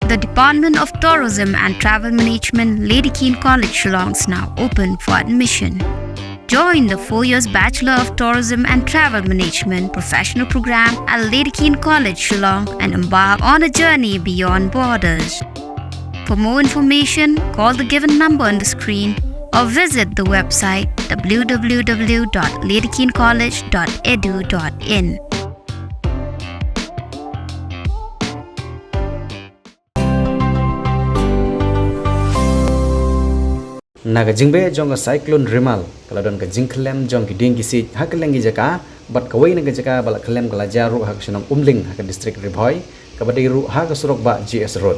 The Department of Tourism and Travel Management, Lady Keane College, Shillong is now open for admission. Join the 4 years Bachelor of Tourism and Travel Management professional program at Lady Keane College, Shillong and embark on a journey beyond borders. For more information, call the given number on the screen or visit the website www.ladykeencollege.edu.in. Naga jingbe jong cyclone Rimal kalau don ka jingklem jong ki ding kisi hakeleng gi jaka bat kawai naga jaka bala klem kala jaru hak senong umling hak district Ribhoi ka badai ru hak surok ba GS road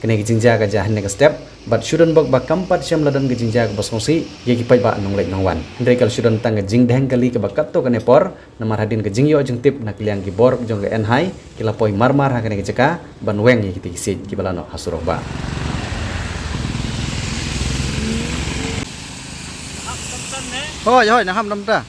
kene gi jingja ka jahan naga step bat shudon bak ba kampat syam ladon gi jingja ka basngsi ye ki pai ba nonglek nongwan ndai kal shudon tang ga jingdeng kali ka bakat to kane por namar hadin ka jingyo jeng tip nak liang ki bor jong ga enhai kila poi marmar hak kene gi jaka ban weng ye ki kisi ki bala no hasurok ba. Thôi thôi nó hầm đâm ra.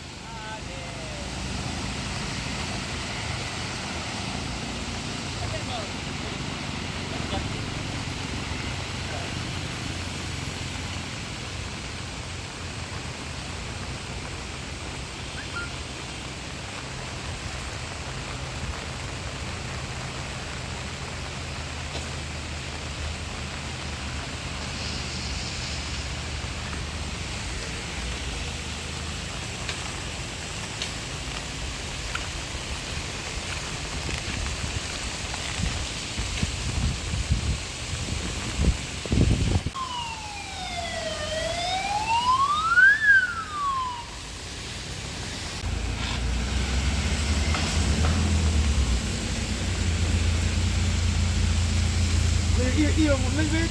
Yêu một linh vít.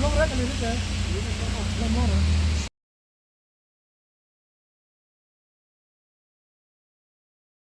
Lông rất là linh vít. Lông